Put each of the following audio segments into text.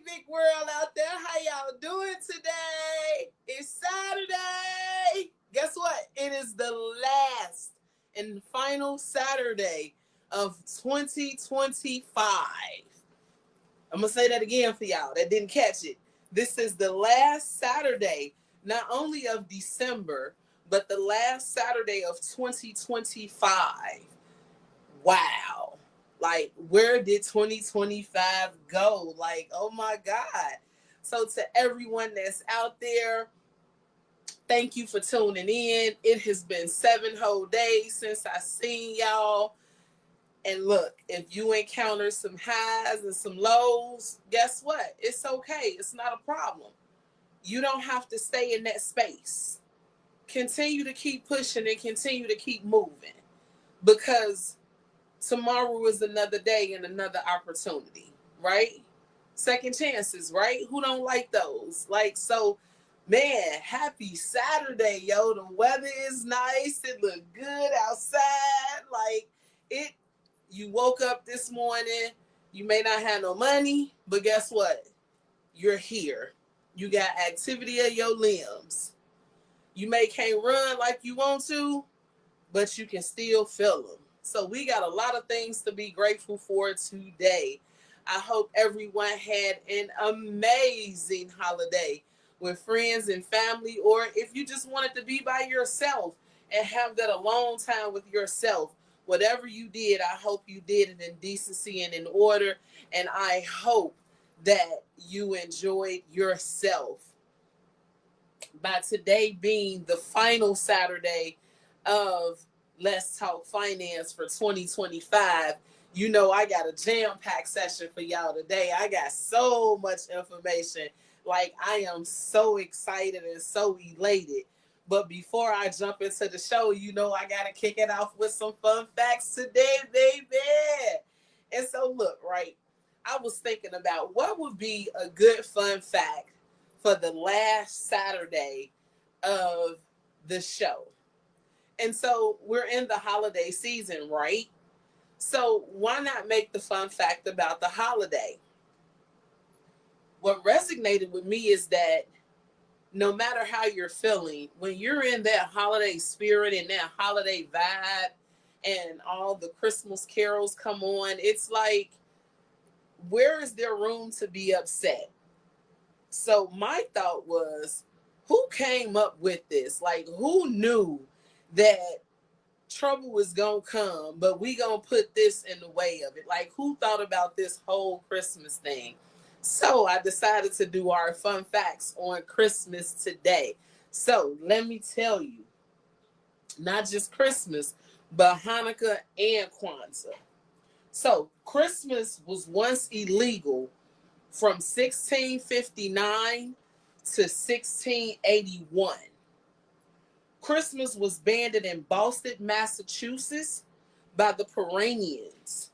big world out there. How y'all doing today? It's Saturday. Guess what? It is the last and final Saturday of 2025. I'm going to say that again for y'all that didn't catch it. This is the last Saturday, not only of December, but the last Saturday of 2025. Wow. Like, where did 2025 go? Like, oh my God. So, to everyone that's out there, thank you for tuning in. It has been 7 whole days since I seen y'all. And look, if you encounter some highs and some lows, guess what? It's okay. It's not a problem. You don't have to stay in that space. Continue to keep pushing and continue to keep moving, because tomorrow is another day and another opportunity, right? Second chances, right? Who don't like those? Like, so, man, happy Saturday, yo. The weather is nice. It look good outside. Like, it, you woke up this morning, you may not have no money, but guess what? You're here. You got activity of your limbs. You may can't run like you want to, but you can still feel them. So we got a lot of things to be grateful for today. I hope everyone had an amazing holiday with friends and family, or if you just wanted to be by yourself and have that alone time with yourself. Whatever you did, I hope you did it in decency and in order. And I hope that you enjoyed yourself. By today being the final Saturday of Let's Talk Finance for 2025, you know I got a jam-packed session for y'all today. I got so much information. Like, I am so excited and so elated. But before I jump into the show, you know I got to kick it off with some fun facts today, baby. And so, look, right, I was thinking about what would be a good fun fact for the last Saturday of the show. And so we're in the holiday season, right? So why not make the fun fact about the holiday? What resonated with me is that no matter how you're feeling, when you're in that holiday spirit and that holiday vibe and all the Christmas carols come on, it's like, where is there room to be upset? So my thought was, who came up with this? Like, who knew that trouble was gonna come, but we gonna put this in the way of it? Like, who thought about this whole Christmas thing? So I decided to do our fun facts on Christmas today. So let me tell you, not just Christmas, but Hanukkah and Kwanzaa. So Christmas was once illegal from 1659 to 1681. Christmas was banned in Boston, Massachusetts by the Peranians.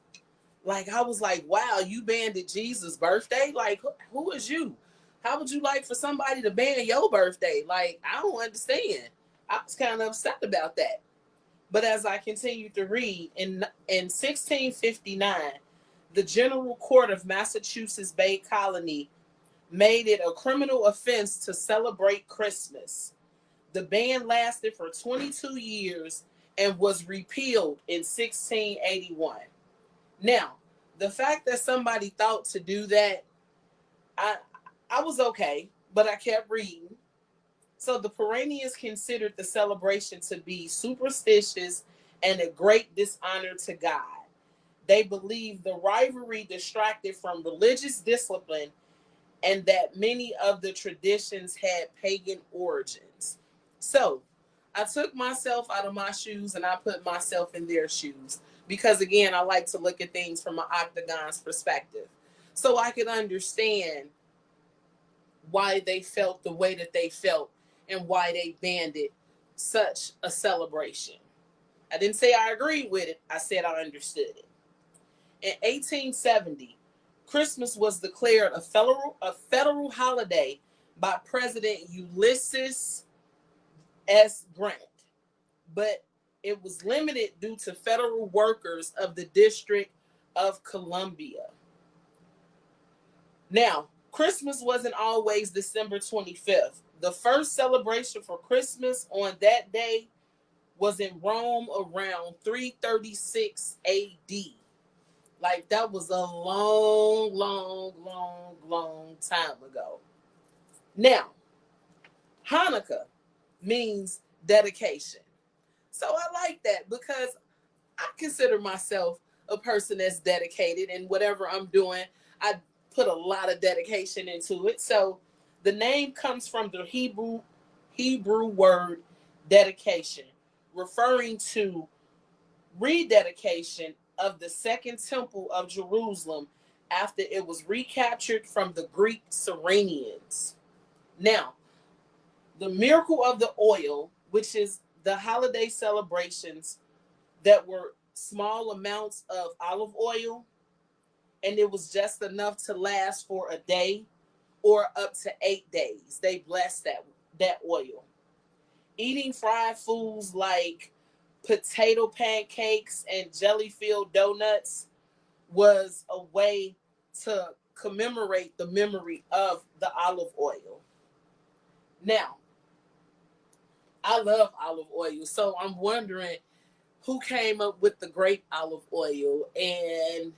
Like, I was like, wow, you banned Jesus' birthday? Like, who is you? How would you like for somebody to ban your birthday? Like, I don't understand. I was kind of upset about that. But as I continued to read, in 1659, the General Court of Massachusetts Bay Colony made it a criminal offense to celebrate Christmas. The ban lasted for 22 years and was repealed in 1681. Now, the fact that somebody thought to do that, I I was okay, but I kept reading. So the Peranians considered the celebration to be superstitious and a great dishonor to God. They believed the rivalry distracted from religious discipline and that many of the traditions had pagan origins. So I took myself out of my shoes and I put myself in their shoes, because, again, I like to look at things from an octagon's perspective. So I could understand why they felt the way that they felt and why they banned it such a celebration. I didn't say I agreed with it. I said I understood it. In 1870, Christmas was declared a federal holiday by President Ulysses S. Grant, but it was limited due to federal workers of the District of Columbia. Now, Christmas wasn't always December 25th. The first celebration for Christmas on that day was in Rome around 336 AD. Like that was a long time ago. Now, Hanukkah means dedication. So I like that because I consider myself a person that's dedicated, and whatever I'm doing, I put a lot of dedication into it. So the name comes from the Hebrew word dedication, referring to rededication of the second temple of Jerusalem after it was recaptured from the Greek Cyrenians. Now, the miracle of the oil, which is the holiday celebrations that were small amounts of olive oil, and it was just enough to last for a day or up to 8 days. They blessed that oil. Eating fried foods like potato pancakes and jelly-filled donuts was a way to commemorate the memory of the olive oil. Now, I love olive oil, so I'm wondering who came up with the grape olive oil and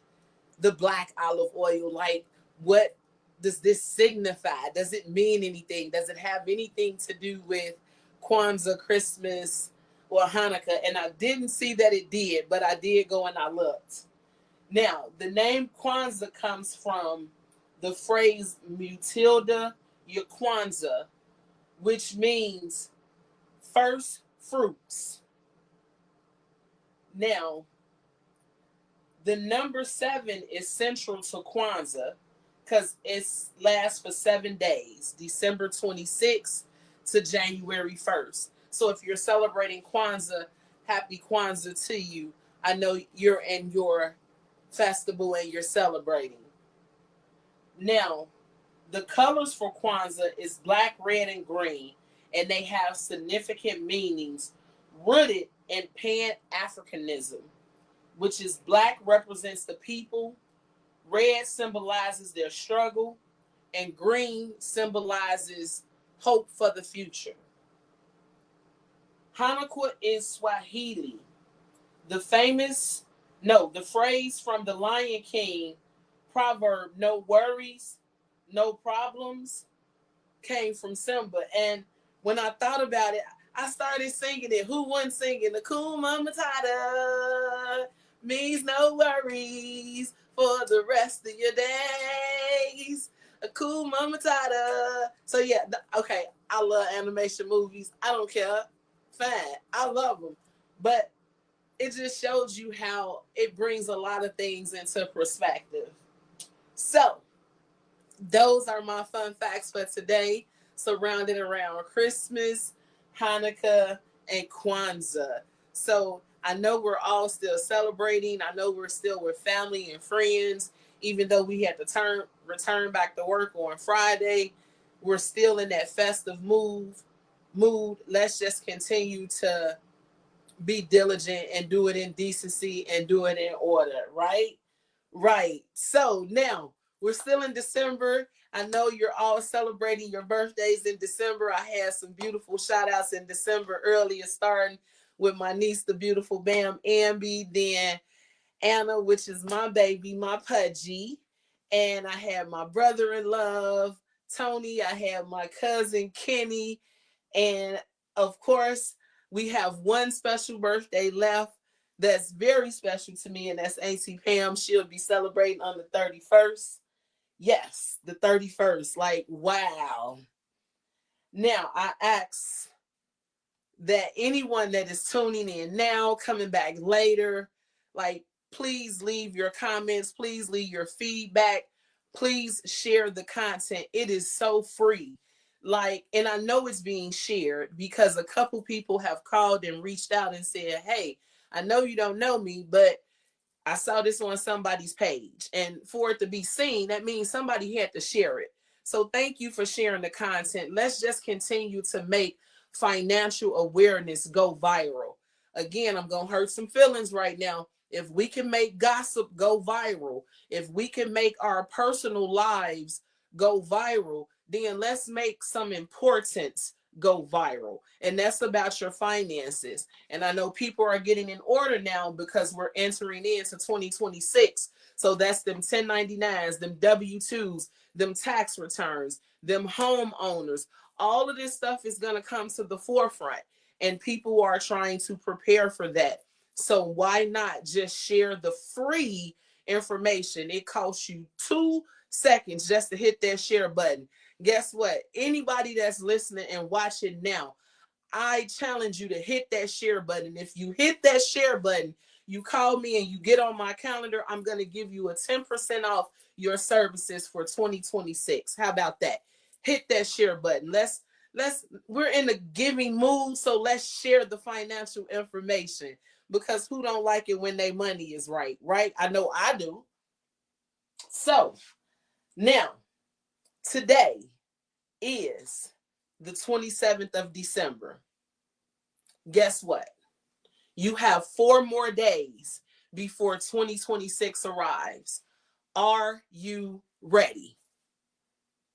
the black olive oil. Like, what does this signify? Does it mean anything? Does it have anything to do with Kwanzaa, Christmas, or Hanukkah? And I didn't see that it did, but I did go and I looked. Now, the name Kwanzaa comes from the phrase Mutilda Yakwanzaa, which means first fruits. Now, the number 7 is central to Kwanzaa because it lasts for 7 days, December 26th to January 1st. So if you're celebrating Kwanzaa, happy Kwanzaa to you. I know you're in your festival and you're celebrating. Now, the colors for Kwanzaa is black, red, and green, and they have significant meanings rooted in Pan-Africanism, which is black represents the people, red symbolizes their struggle, and green symbolizes hope for the future. Hanukkah is Swahili. The phrase from the Lion King proverb, no worries, no problems, came from Simba. And when I thought about it, I started singing it. Who wasn't singing? The Hakuna Matata means no worries for the rest of your days. Hakuna Matata. So yeah, okay. I love animation movies. I don't care. Fine, I love them, but it just shows you how it brings a lot of things into perspective. So those are my fun facts for today, surrounded around Christmas, Hanukkah, and Kwanzaa. So I know we're all still celebrating. I know we're still with family and friends, even though we had to return back to work on Friday. We're still in that festive mood. Let's just continue to be diligent and do it in decency and do it in order, right? Right. So now we're still in December. I know you're all celebrating your birthdays in December. I had some beautiful shout outs in December earlier, starting with my niece, the beautiful Bam Ambi, then Anna, which is my baby, my pudgy. And I had my brother in love, Tony. I had my cousin, Kenny. And of course, we have one special birthday left that's very special to me, and that's Auntie Pam. She'll be celebrating on the 31st. Yes, the 31st. Like, wow. Now, I ask that anyone that is tuning in now, coming back later, like, please leave your comments, please leave your feedback, please share the content. It is so free. Like, and I know it's being shared because a couple people have called and reached out and said, hey, I know you don't know me, but I saw this on somebody's page. And for it to be seen, that means somebody had to share it. So thank you for sharing the content. Let's just continue to make financial awareness go viral. Again, I'm going to hurt some feelings right now. If we can make gossip go viral, if we can make our personal lives go viral, then let's make some importance go viral. And that's about your finances. And I know people are getting in order now because we're entering into 2026. So that's them 1099s, them W-2s, them tax returns, them homeowners. All of this stuff is going to come to the forefront, and people are trying to prepare for that. So why not just share the free information? It costs you 2 seconds just to hit that share button. Guess what? Anybody that's listening and watching now, I challenge you to hit that share button. If you hit that share button, you call me and you get on my calendar, I'm going to give you a 10% off your services for 2026. How about that? Hit that share button. We're in a giving mood, so let's share the financial information, because who don't like it when their money is right? I know I do. So now, today is the 27th of December. Guess what? You have 4 more days before 2026 arrives. Are you ready?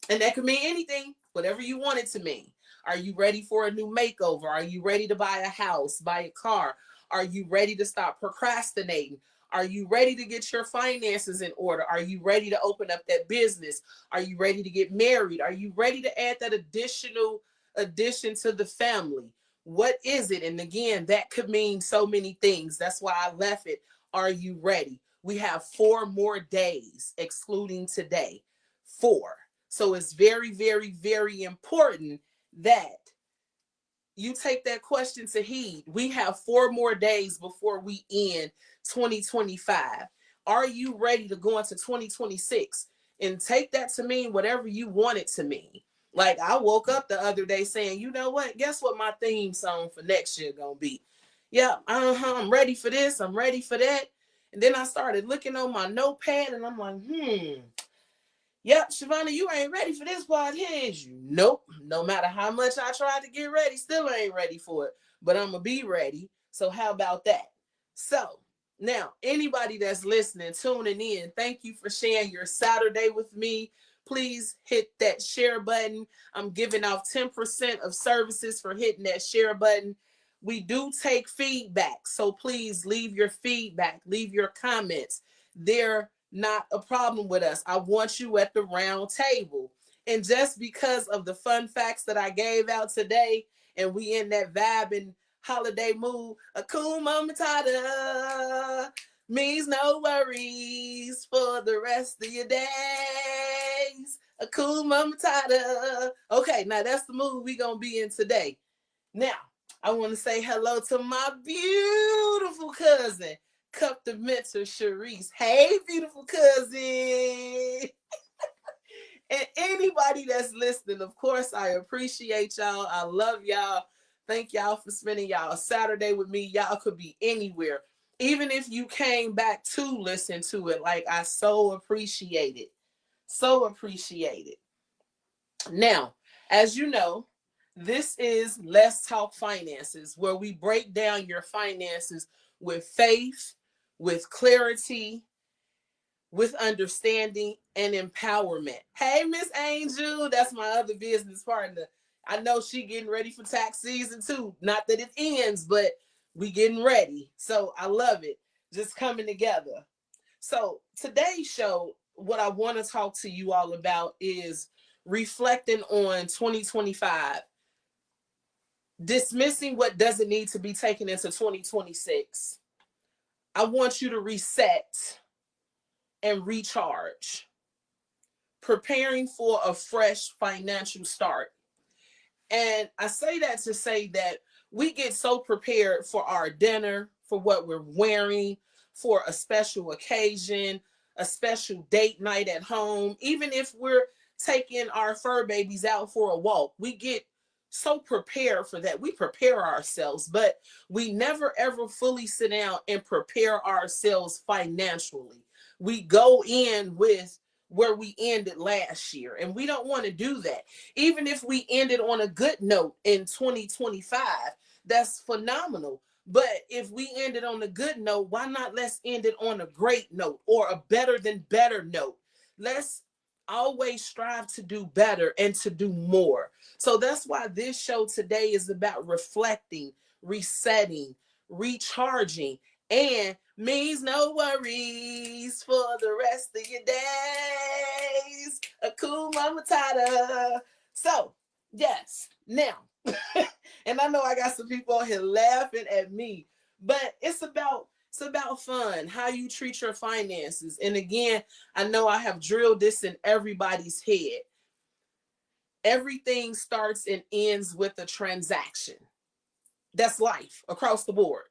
And that could mean anything, whatever you want it to mean. Are you ready for a new makeover? Are you ready to buy a house, buy a car? Are you ready to stop procrastinating? Are you ready to get your finances in order? Are you ready to open up that business? Are you ready to get married? Are you ready to add that addition to the family? What is it? And again, that could mean so many things. That's why I left it. Are you ready? We have 4 more days, excluding today. 4. So it's very, very, very important that you take that question to heed. We have 4 more days before we end 2025. Are you ready to go into 2026? And take that to mean whatever you want it to mean. Like, I woke up the other day saying, you know what? Guess what my theme song for next year gonna be? Yeah, I'm ready for this. I'm ready for that. And then I started looking on my notepad and I'm like, yep, Shavonna, you ain't ready for this part, is you? Nope. No matter how much I tried to get ready, still ain't ready for it. But I'm going to be ready. So how about that? So now, anybody that's listening, tuning in, thank you for sharing your Saturday with me. Please hit that share button. I'm giving off 10% of services for hitting that share button. We do take feedback. So please leave your feedback, leave your comments. They're not a problem with us. I want you at the round table. And just because of the fun facts that I gave out today, and we in that vibe and holiday mood, Akuma Matata means no worries for the rest of your days. Akuma Matata. Okay, now that's the mood we gonna be in today. Now, I want to say hello to my beautiful cousin, Cup the Mentor Sharice. Hey, beautiful cousin. And anybody that's listening, of course, I appreciate y'all. I love y'all. Thank y'all for spending y'all Saturday with me. Y'all could be anywhere. Even if you came back to listen to it, like, I so appreciate it. So appreciate it. Now, as you know, this is Let's Talk Finances, where we break down your finances with faith, with clarity, with understanding and empowerment. Hey, Miss Angel, that's my other business partner. I know she getting ready for tax season too. Not that it ends, but we getting ready. So I love it. Just coming together. So today's show, what I want to talk to you all about is reflecting on 2025, dismissing what doesn't need to be taken into 2026. I want you to reset and recharge, preparing for a fresh financial start. And I say that to say that we get so prepared for our dinner, for what we're wearing, for a special occasion, a special date night at home. Even if we're taking our fur babies out for a walk, we get so prepared for that. We prepare ourselves, but we never ever fully sit down and prepare ourselves financially. We go in with where we ended last year, and we don't want to do that. Even if we ended on a good note in 2025, that's phenomenal. But if we ended on a good note, why not let's end it on a great note or a better than better note? Let's always strive to do better and to do more. So that's why this show today is about reflecting, resetting, recharging, and means no worries for the rest of your days. Hakuna Matata. So, yes, now, and I know I got some people on here laughing at me, but it's about fun, how you treat your finances. And again, I know I have drilled this in everybody's head. Everything starts and ends with a transaction. That's life across the board.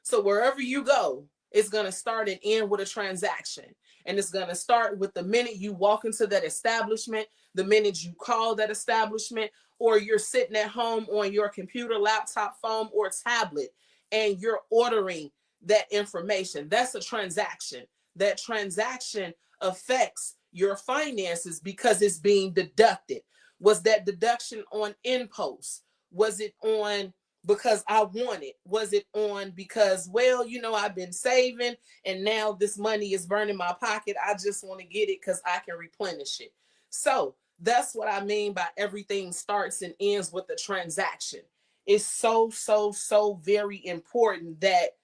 So wherever you go, it's going to start and end with a transaction. And it's going to start with the minute you walk into that establishment, the minute you call that establishment, or you're sitting at home on your computer, laptop, phone, or tablet, and you're ordering that information. That's a transaction. That transaction affects your finances because it's being deducted. Was that deduction on impost? Was it on because I want it? Was it on because, well, I've been saving and now this money is burning my pocket. I just want to get it because I can replenish it. So that's what I mean by everything starts and ends with a transaction. It's so, so, so very important that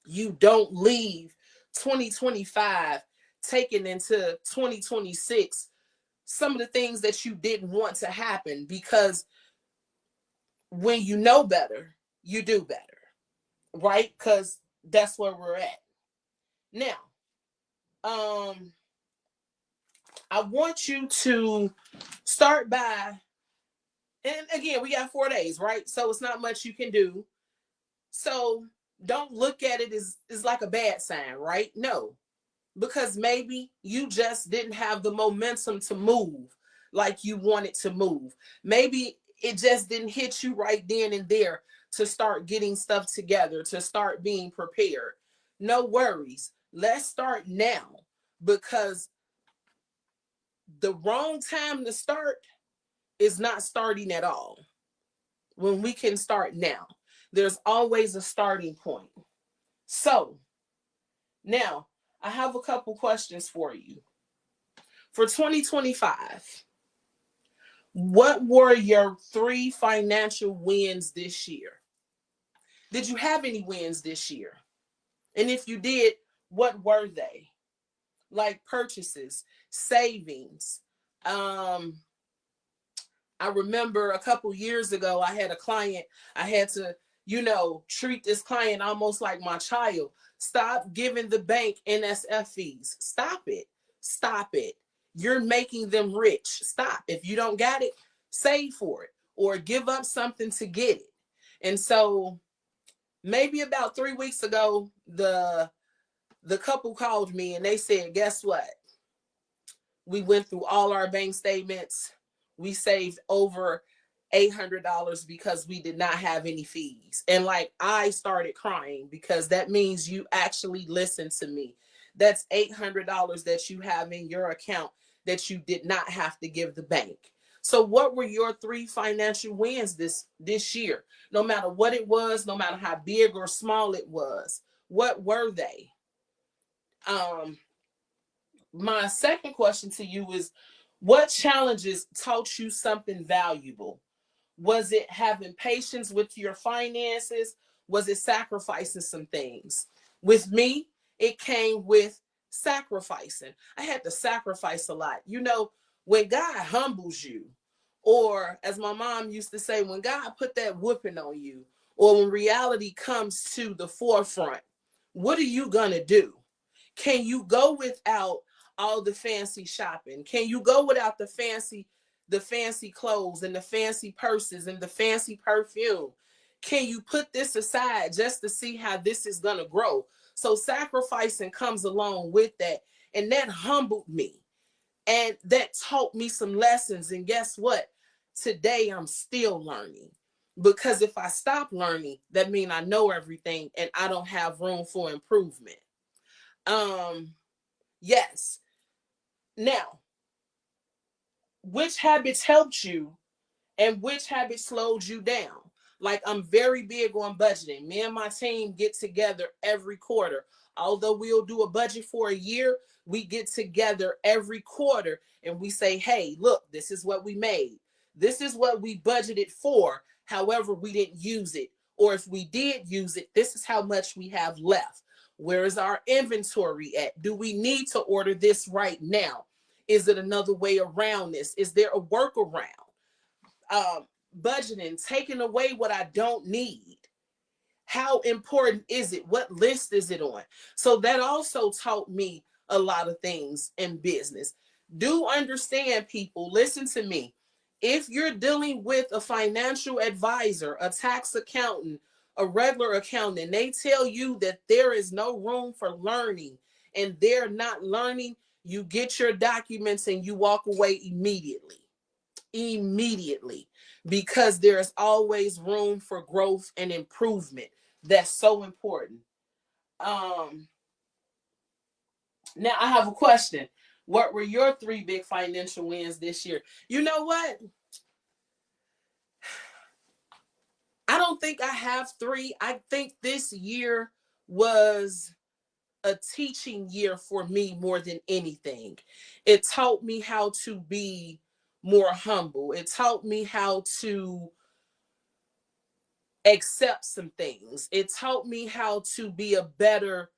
you don't leave 2025 taken into 2026 some of the things that you didn't want to happen, because when you know better, you do better, right? Because that's where we're at. Now, I want you to start by, and again, we got 4 days, right? So it's not much you can do. So don't look at it as like a bad sign, right? No, because maybe you just didn't have the momentum to move like you wanted to move. Maybe it just didn't hit you right then and there to start getting stuff together, to start being prepared. No worries. Let's start now, because the wrong time to start is not starting at all. When we can start now, there's always a starting point. So now I have a couple questions for you. For 2025, what were your 3 financial wins this year? Did you have any wins this year? And if you did, what were they? Like purchases, savings. I remember a couple years ago, I had a client. I had to, treat this client almost like my child. Stop giving the bank NSF fees. Stop it. Stop it. You're making them rich. Stop. If you don't got it, save for it or give up something to get it. And so maybe about 3 weeks ago, the couple called me and they said, guess what? We went through all our bank statements. We saved over $800 because we did not have any fees. And like, I started crying because that means you actually listened to me. That's $800 that you have in your account that you did not have to give the bank. So what were your 3 financial wins this year? No matter what it was, no matter how big or small it was, what were they? My second question to you is, what challenges taught you something valuable? Was it having patience with your finances? Was it sacrificing some things? With me, it came with sacrificing. I had to sacrifice a lot. When God humbles you, or as my mom used to say, when God put that whooping on you, or when reality comes to the forefront, what are you going to do? Can you go without all the fancy shopping? Can you go without the fancy clothes and the fancy purses and the fancy perfume? Can you put this aside just to see how this is going to grow? So sacrificing comes along with that. And that humbled me. And that taught me some lessons. And guess what? Today I'm still learning. Because if I stop learning, that means I know everything and I don't have room for improvement. Yes. Now, which habits helped you and which habits slowed you down? Like, I'm very big on budgeting. Me and my team get together every quarter. Although we'll do a budget for a year, we get together every quarter and we say, hey, look, this is what we made. This is what we budgeted for. However, we didn't use it. Or if we did use it, this is how much we have left. Where is our inventory at? Do we need to order this right now? Is it another way around this? Is there a workaround? Budgeting, taking away what I don't need. How important is it? What list is it on? So that also taught me a lot of things in business. Do understand, people, listen to me. If you're dealing with a financial advisor, a tax accountant, a regular accountant, they tell you that there is no room for learning and they're not learning, you get your documents and you walk away immediately. Immediately, because there's always room for growth and improvement. That's so important. Now I have a question. What were your 3 big financial wins this year? You know what? I don't think I have 3. I think this year was a teaching year for me more than anything. It taught me how to be more humble. It taught me how to accept some things. It taught me how to be a better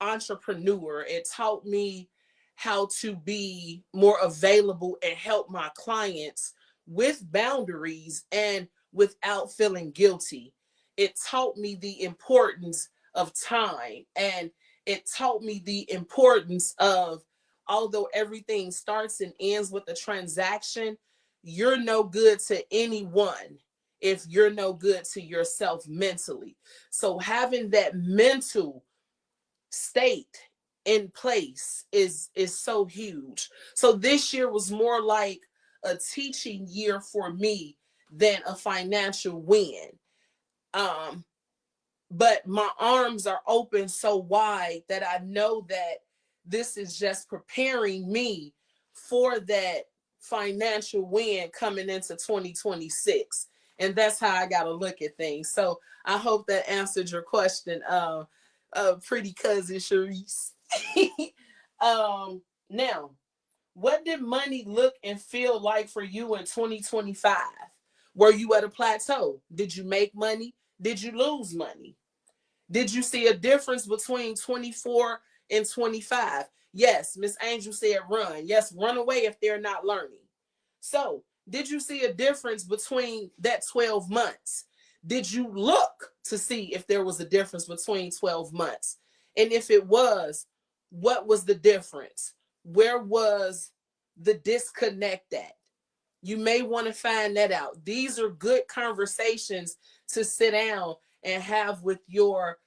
entrepreneur. It taught me how to be more available and help my clients with boundaries and without feeling guilty. It taught me the importance of time, and it taught me the importance of, although everything starts and ends with a transaction, you're no good to anyone if you're no good to yourself mentally. So having that mental state in place is so huge. So this year was more like a teaching year for me than a financial win. But my arms are open so wide that I know that this is just preparing me for that financial win coming into 2026. And that's how I got to look at things. So I hope that answered your question, pretty cousin Sharice. Now, what did money look and feel like for you in 2025? Were you at a plateau? Did you make money? Did you lose money? Did you see a difference between 24 and 25? Yes, Miss Angel said run. Yes, run away if they're not learning. So, did you see a difference between that 12 months? Did you look to see if there was a difference between 12 months? And if it was, what was the difference? Where was the disconnect at? You may want to find that out. These are good conversations to sit down and have with your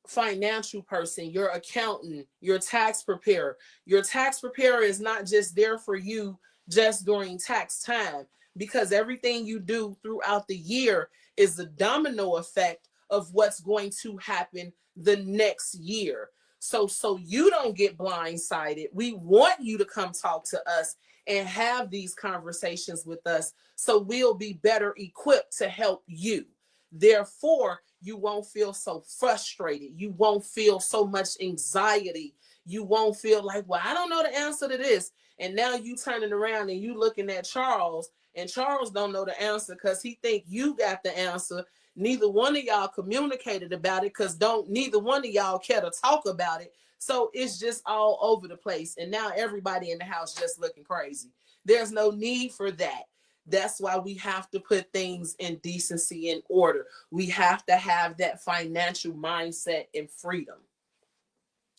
financial person, your accountant, your tax preparer. Your tax preparer is not just there for you just during tax time, because everything you do throughout the year is the domino effect of what's going to happen the next year. So you don't get blindsided. We want you to come talk to us and have these conversations with us so we'll be better equipped to help you. Therefore, you won't feel so frustrated. You won't feel so much anxiety. You won't feel like, well, I don't know the answer to this. And now you turning around and you looking at Charles, and Charles don't know the answer because he think you got the answer. Neither one of y'all communicated about it because neither one of y'all care to talk about it. So it's just all over the place. And now everybody in the house just looking crazy. There's no need for that. That's why we have to put things in decency and order. We have to have that financial mindset and freedom.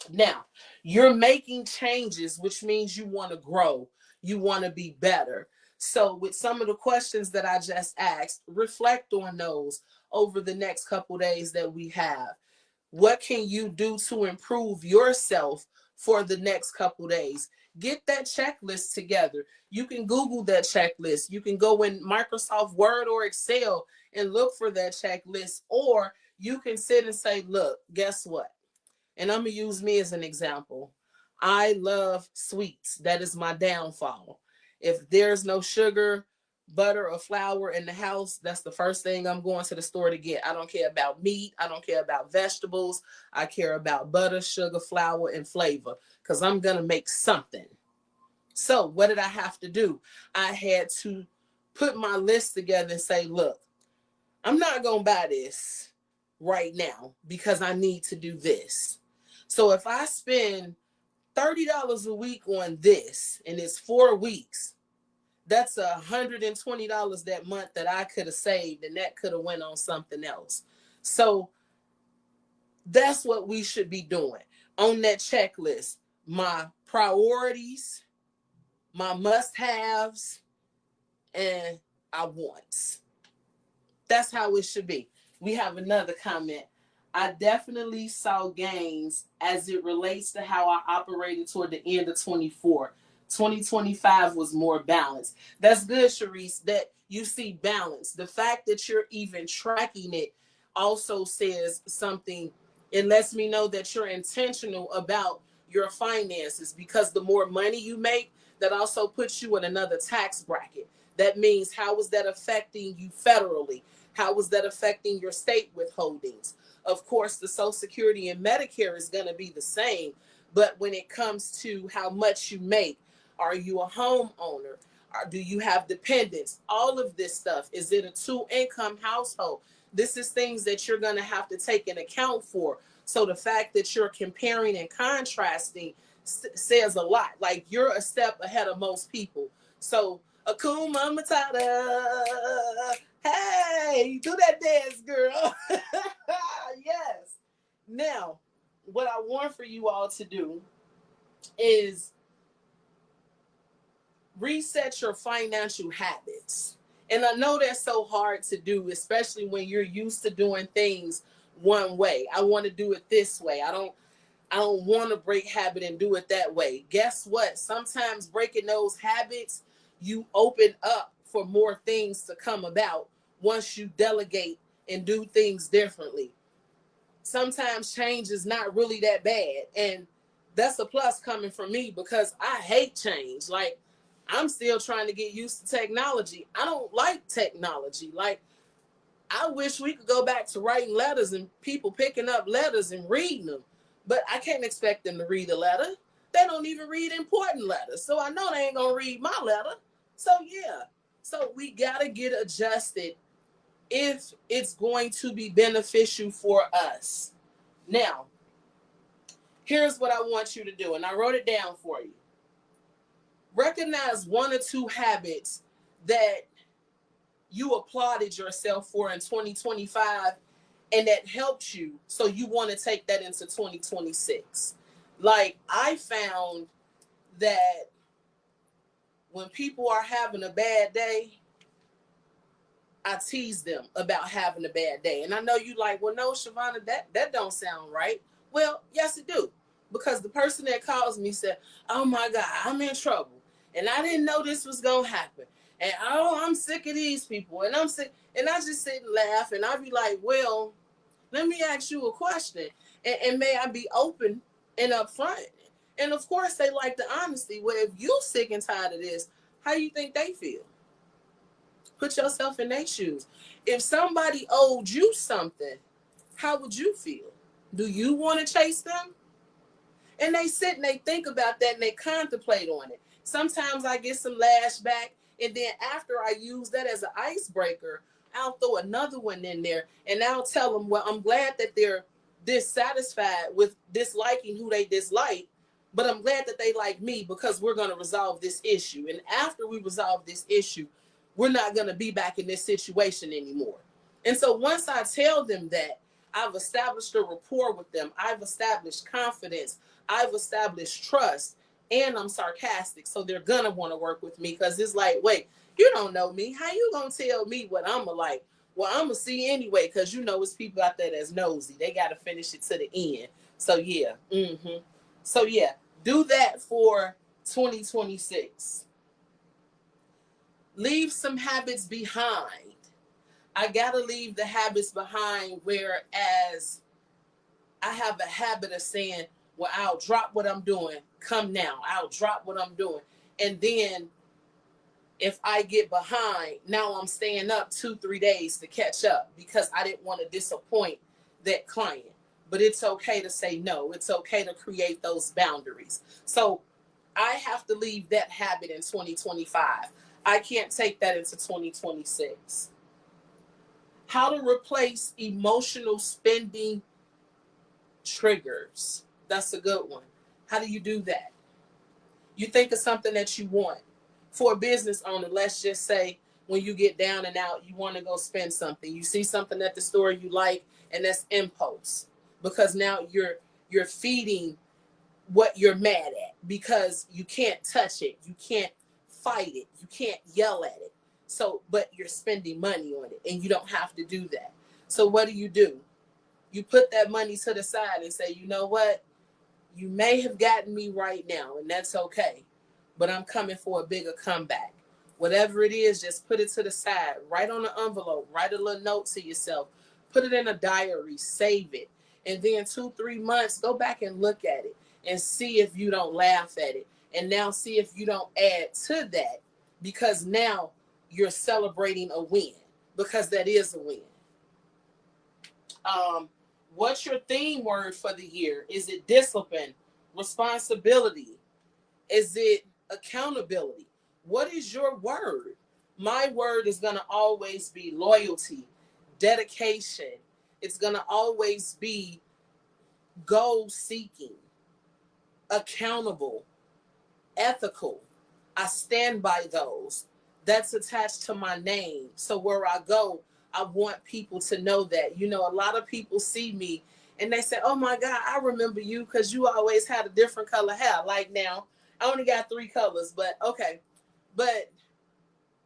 Now, you're making changes, which means you want to grow. You want to be better. So with some of the questions that I just asked, reflect on those over the next couple days that we have. What can you do to improve yourself for the next couple days? Get that checklist together. You can Google that checklist. You can go in Microsoft Word or Excel and look for that checklist. Or you can sit and say, look, guess what? And I'm going to use me as an example. I love sweets. That is my downfall. If there's no sugar, butter or flour in the house, that's the first thing I'm going to the store to get. I don't care about meat. I don't care about vegetables. I care about butter, sugar, flour, and flavor because I'm going to make something. So what did I have to do? I had to put my list together and say, look, I'm not going to buy this right now because I need to do this. So if I spend $30 a week on this and it's 4 weeks, that's $120 that month that I could have saved, and that could have went on something else. So that's what we should be doing on that checklist. My priorities, my must-haves, and I wants. That's how it should be. We have another comment. I definitely saw gains as it relates to how I operated toward the end of 24. 2025 was more balanced. That's good, Sharice, that you see balance. The fact that you're even tracking it also says something. It lets me know that you're intentional about your finances, because the more money you make, that also puts you in another tax bracket. That means, how is that affecting you federally? How is that affecting your state withholdings? Of course, the Social Security and Medicare is going to be the same. But when it comes to how much you make, are you a homeowner? Or do you have dependents? All of this stuff. Is it a two-income household? This is things that you're going to have to take into account for. So the fact that you're comparing and contrasting says a lot. Like, you're a step ahead of most people. So, Akuma Matata. Hey, do that dance, girl. Yes. Now, what I want for you all to do is reset your financial habits. And I know that's so hard to do, especially when you're used to doing things one way. I want to do it this way. I don't want to break habit and do it that way. Guess what? Sometimes breaking those habits, you open up for more things to come about once you delegate and do things differently. Sometimes change is not really that bad. And that's a plus coming from me, because I hate change. Like, I'm still trying to get used to technology. I don't like technology. Like, I wish we could go back to writing letters and people picking up letters and reading them. But I can't expect them to read a letter. They don't even read important letters. So I know they ain't going to read my letter. So, yeah. So we got to get adjusted if it's going to be beneficial for us. Now, here's what I want you to do, and I wrote it down for you. Recognize one or two habits that you applauded yourself for in 2025 and that helped you, so you want to take that into 2026. Like, I found that when people are having a bad day, I tease them about having a bad day. And I know you like, well, no, Shavonna, that don't sound right. Well, yes, it do. Because the person that calls me said, oh my God, I'm in trouble. And I didn't know this was going to happen. And oh, I'm sick of these people. And I'm sick. And I just sit and laugh. And I'd be like, well, let me ask you a question. And may I be open and upfront? And of course, they like the honesty. Well, if you sick and tired of this, how do you think they feel? Put yourself in their shoes. If somebody owed you something, how would you feel? Do you want to chase them? And they sit and they think about that and they contemplate on it. Sometimes I get some lashback, and then after I use that as an icebreaker, I'll throw another one in there, and I'll tell them, well, I'm glad that they're dissatisfied with disliking who they dislike, but I'm glad that they like me, because we're going to resolve this issue. And after we resolve this issue, we're not going to be back in this situation anymore. And so once I tell them that, I've established a rapport with them. I've established confidence. I've established trust, and I'm sarcastic. So they're going to want to work with me, because it's like, wait, you don't know me. How you going to tell me what I'm like? Well, I'm going to see anyway, because you know it's people out there that's nosy. They got to finish it to the end. So, yeah. So, yeah, do that for 2026. Leave some habits behind. I got to leave the habits behind, whereas I have a habit of saying, well, I'll drop what I'm doing. Come now. I'll drop what I'm doing. And then If I get behind, now I'm staying up 2-3 days to catch up because I didn't want to disappoint that client. But it's okay to say no. It's okay to create those boundaries. So I have to leave that habit in 2025. I can't take that into 2026. How to replace emotional spending triggers. That's a good one. How do you do that? You think of something that you want. For a business owner, let's just say when you get down and out, you want to go spend something. You see something at the store you like, and that's impulse. Because now you're feeding what you're mad at because you can't touch it. You can't fight it. You can't yell at it. So, but you're spending money on it and you don't have to do that. So what do? You put that money to the side and say, you know what? You may have gotten me right now and that's okay, but I'm coming for a bigger comeback. Whatever it is, just put it to the side. Write on an envelope. Write a little note to yourself. Put it in a diary. Save it. And then 2-3 months, go back and look at it and see if you don't laugh at it. And now see if you don't add to that because now you're celebrating a win because that is a win. What's your theme word for the year? Is it discipline, responsibility? Is it accountability? What is your word? My word is going to always be loyalty, dedication. It's going to always be goal seeking, accountable, ethical. I stand by those. That's attached to my name. So where I go, I want people to know that. You know, a lot of people see me and they say, oh my God, I remember you because you always had a different color hair. Like now, I only got 3 colors, but okay. But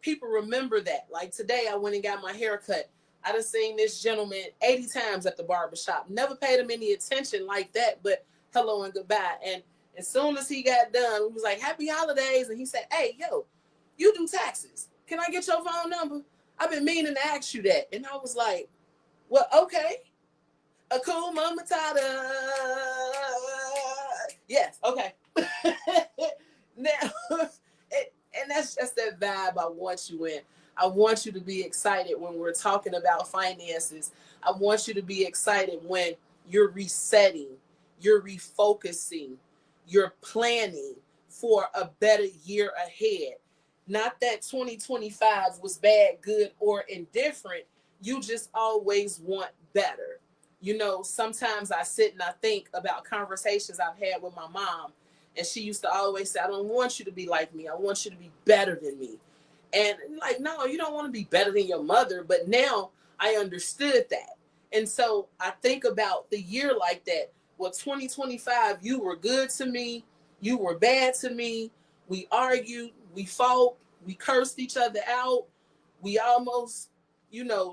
people remember that. Like today, I went and got my hair cut. I done seen this gentleman 80 times at the barbershop. Never paid him any attention like that, but hello and goodbye. And as soon as he got done, we was like, happy holidays. And he said, hey, yo, you do taxes. Can I get your phone number? I've been meaning to ask you that. And I was like, well, okay. A cool matata. Yes, okay. Now, and that's just that vibe I want you in. I want you to be excited when we're talking about finances. I want you to be excited when you're resetting, you're refocusing, you're planning for a better year ahead. Not that 2025 was bad, good, or indifferent. You just always want better. You know, sometimes I sit and I think about conversations I've had with my mom, and she used to always say, I don't want you to be like me. I want you to be better than me. And like, no, you don't want to be better than your mother. But now I understood that. And so I think about the year like that. Well, 2025, you were good to me. You were bad to me. We argued, we fought, we cursed each other out. We almost,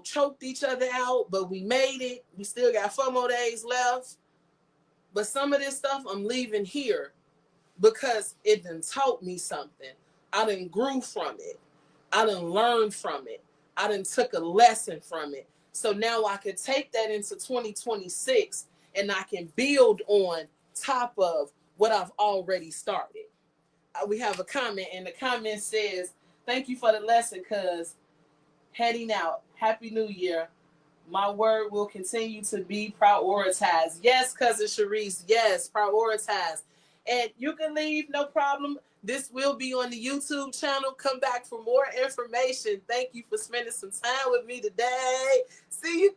choked each other out, but we made it. We still got 4 more days left. But some of this stuff I'm leaving here because it done taught me something. I done grew from it. I done learned from it. I done took a lesson from it. So now I can take that into 2026 and I can build on top of what I've already started. We have a comment, and the comment says, thank you for the lesson, cuz heading out. Happy New Year. My word will continue to be prioritized. Yes, cousin Sharice. Yes, prioritize. And you can leave, no problem. This will be on the YouTube channel. Come back for more information. Thank you for spending some time with me today. See you,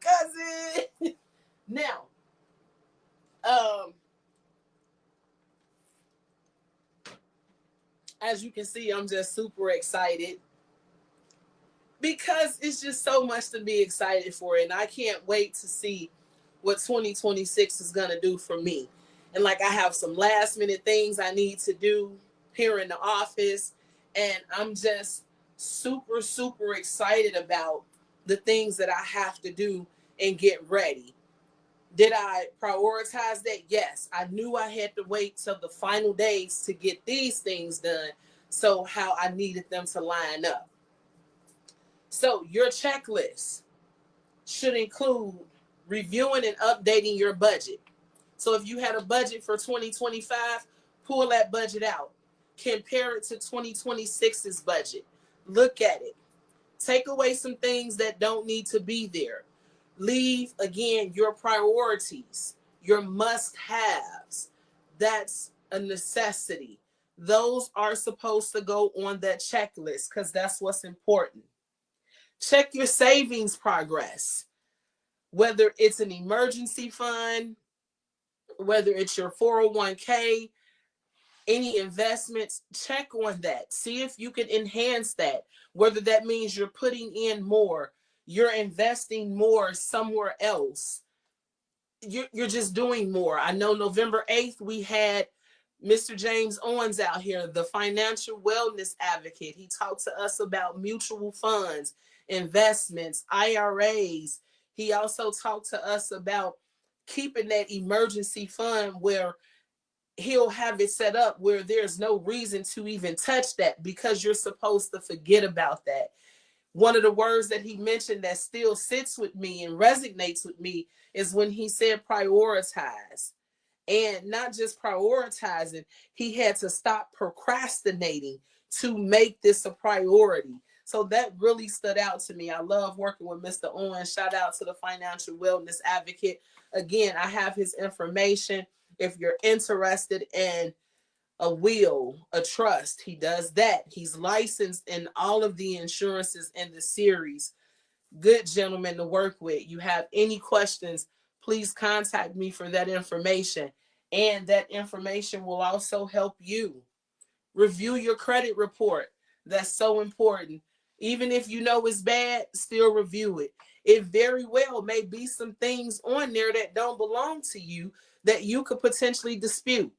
cousin. Now, as you can see, I'm just super excited because it's just so much to be excited for. And I can't wait to see what 2026 is going to do for me. And like, I have some last minute things I need to do here in the office. And I'm just super, super excited about the things that I have to do and get ready. Did I prioritize that? Yes. I knew I had to wait till the final days to get these things done. So how I needed them to line up. So your checklist should include reviewing and updating your budget. So if you had a budget for 2025, pull that budget out. Compare it to 2026's budget. Look at it. Take away some things that don't need to be there. Leave, again, your priorities, your must haves. That's a necessity. Those are supposed to go on that checklist because that's what's important. Check your savings progress, whether it's an emergency fund, whether it's your 401k, any investments, check on that. See if you can enhance that, whether that means you're putting in more, you're investing more somewhere else. You're just doing more. I know November 8th, we had Mr. James Owens out here, the financial wellness advocate. He talked to us about mutual funds, investments, IRAs. He also talked to us about keeping that emergency fund where he'll have it set up where there's no reason to even touch that because you're supposed to forget about that. One of the words that he mentioned that still sits with me and resonates with me is when he said prioritize. And not just prioritizing, he had to stop procrastinating to make this a priority. So that really stood out to me. I love working with Mr. Owens. Shout out to the financial wellness advocate. Again, I have his information. If you're interested in a will, a trust, he does that. He's licensed in all of the insurances in the series. Good gentleman to work with. You have any questions, please contact me for that information. And that information will also help you review your credit report. That's so important. Even if you know it's bad, still review it. It very well may be some things on there that don't belong to you that you could potentially dispute,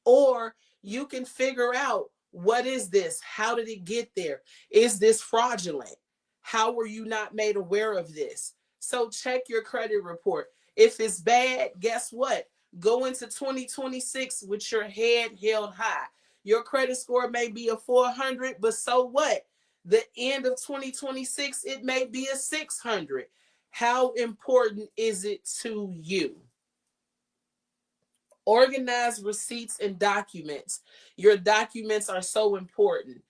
or you can figure out, what is this? How did it get there? Is this fraudulent? How were you not made aware of this? So check your credit report. If it's bad, guess what? Go into 2026 with your head held high. Your credit score may be a 400, but so what? The end of 2026, it may be a 600. How important is it to you? Organize receipts and documents. Your documents are so important.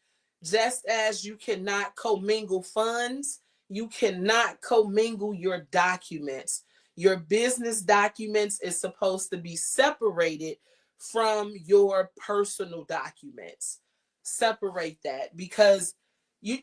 Just as you cannot commingle funds, you cannot commingle your documents. Your business documents is supposed to be separated from your personal documents. Separate that because you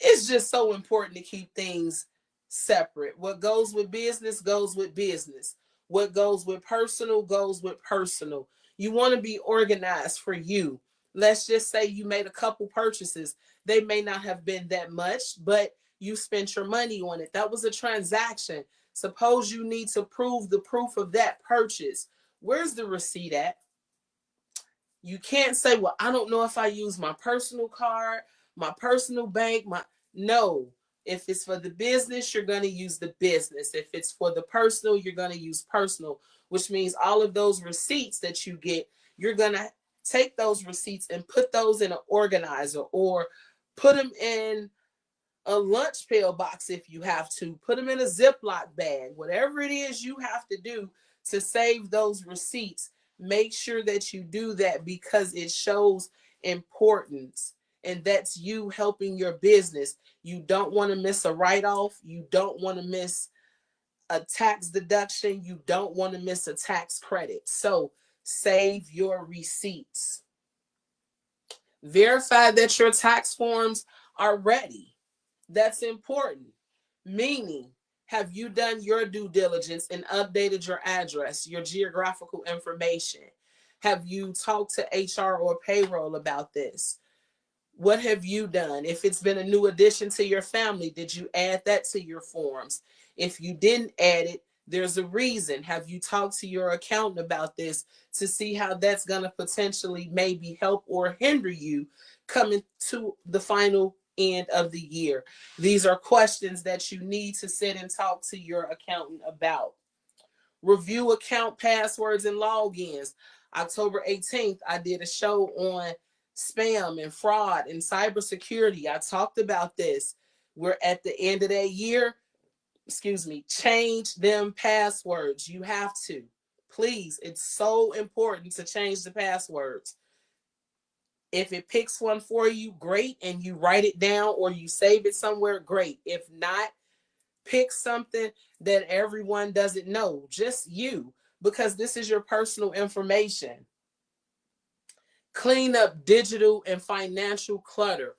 it's just so important to keep things separate. What goes with business goes with business. What goes with personal goes with personal. You want to be organized for you. Let's just say you made a couple purchases. They may not have been that much, but you spent your money on it. That was a transaction. Suppose you need to prove the proof of that purchase. Where's the receipt at? You can't say, well, I don't know if I use my personal card, my personal bank, my no. If it's for the business, you're going to use the business. If it's for the personal, you're going to use personal, which means all of those receipts that you get, you're going to take those receipts and put those in an organizer or put them in a lunch pail box if you have to. Put them in a Ziploc bag. Whatever it is you have to do to save those receipts, make sure that you do that because it shows importance. And that's you helping your business. You don't want to miss a write-off. You don't want to miss a tax deduction. You don't want to miss a tax credit. So save your receipts. Verify that your tax forms are ready. That's important. Meaning, have you done your due diligence and updated your address, your geographical information? Have you talked to HR or payroll about this? What have you done? If it's been a new addition to your family, did you add that to your forms? If you didn't add it, there's a reason. Have you talked to your accountant about this to see how that's going to potentially maybe help or hinder you coming to the final end of the year? These are questions that you need to sit and talk to your accountant about. Review account passwords and logins. October 18th, I did a show on spam and fraud and cybersecurity. I talked about this. We're at the end of that year. Change them passwords. You have to. Please, it's so important to change the passwords. If it picks one for you, great, and you write it down or you save it somewhere, great. If not, pick something that everyone doesn't know, just you, because this is your personal information. Clean up digital and financial clutter.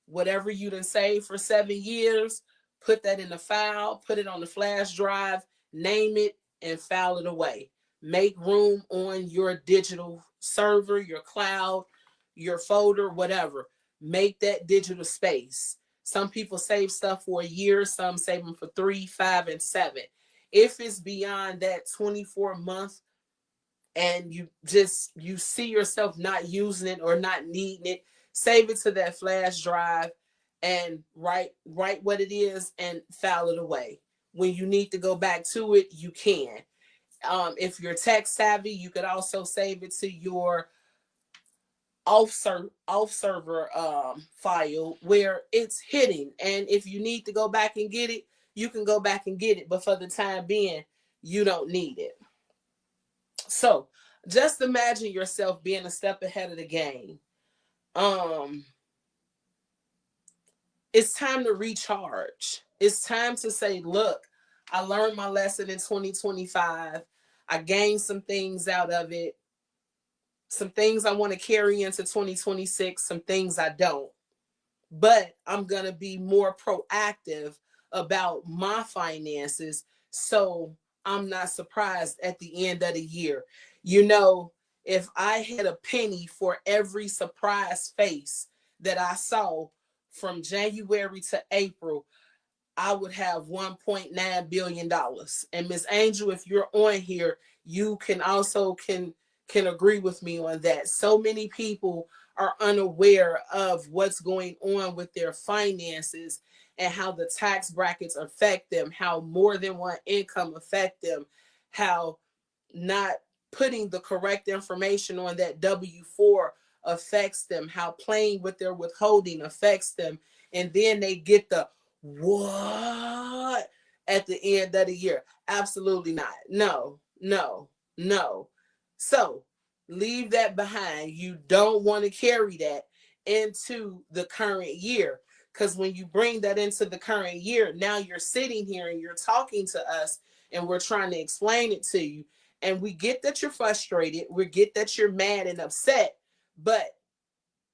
Whatever you done saved for 7 years, put that in a file, put it on the flash drive, name it, and file it away. Make room on your digital server, your cloud, your folder, whatever. Make that digital space. Some people save stuff for a year, some save them for 3, 5, and 7. If it's beyond that 24-month and you see yourself not using it or not needing it, save it to that flash drive and write what it is and file it away. When you need to go back to it, you can. If you're tech savvy, you could also save it to your off server file where it's hidden, and if you need to go back and get it, you can go back and get it, but for the time being, you don't need it. So just imagine yourself being a step ahead of the game. Um, it's time to recharge. It's time to say, look, I learned my lesson in 2025. I gained some things out of it. Some things I want to carry into 2026, some things I don't. But I'm going to be more proactive about my finances so I'm not surprised at the end of the year. You know, if I had a penny for every surprise face that I saw from January to April, I would have $1.9 billion. And Miss Angel, if you're on here, you can also can agree with me on that. So many people are unaware of what's going on with their finances and how the tax brackets affect them, how more than one income affect them, how not putting the correct information on that W-4 affects them, how playing with their withholding affects them. And then they get the what at the end of the year. Absolutely not. No, no, no. So leave that behind. You don't want to carry that into the current year. Because when you bring that into the current year, now you're sitting here and you're talking to us and we're trying to explain it to you. And we get that you're frustrated. We get that you're mad and upset. But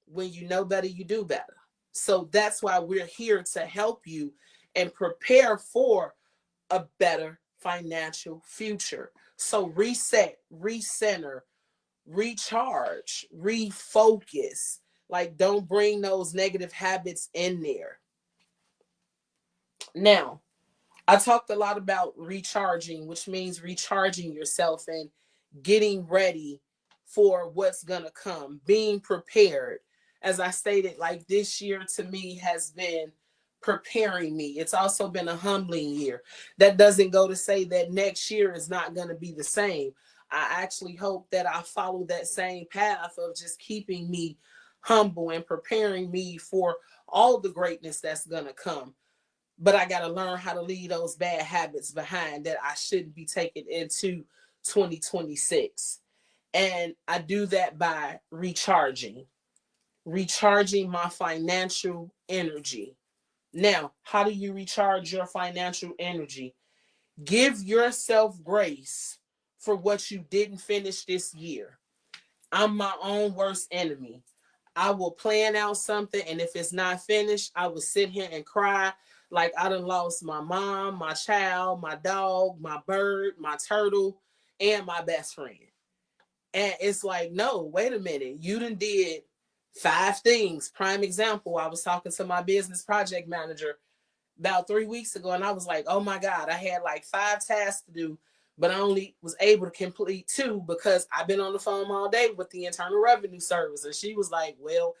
when you know better, you do better. So that's why we're here to help you and prepare for a better financial future. So reset, recenter, recharge, refocus. Like, don't bring those negative habits in there. Now, I talked a lot about recharging, which means recharging yourself and getting ready for what's going to come, being prepared. As I stated, like this year to me has been preparing me. It's also been a humbling year. That doesn't go to say that next year is not going to be the same. I actually hope that I follow that same path of just keeping me humble and preparing me for all the greatness that's going to come. But I got to learn how to leave those bad habits behind that I shouldn't be taking into 2026. And I do that by recharging my financial energy. Now, how do you recharge your financial energy? Give yourself grace for what you didn't finish this year. I'm my own worst enemy. I will plan out something, and if it's not finished, I will sit here and cry like I done lost my mom, my child, my dog, my bird, my turtle, and my best friend. And it's like, no, wait a minute. You done did 5 things. Prime example, I was talking to my business project manager about 3 weeks ago, and I was like, oh my God, I had like 5 tasks to do, but I only was able to complete 2 because I've been on the phone all day with the Internal Revenue Service. And she was like, well,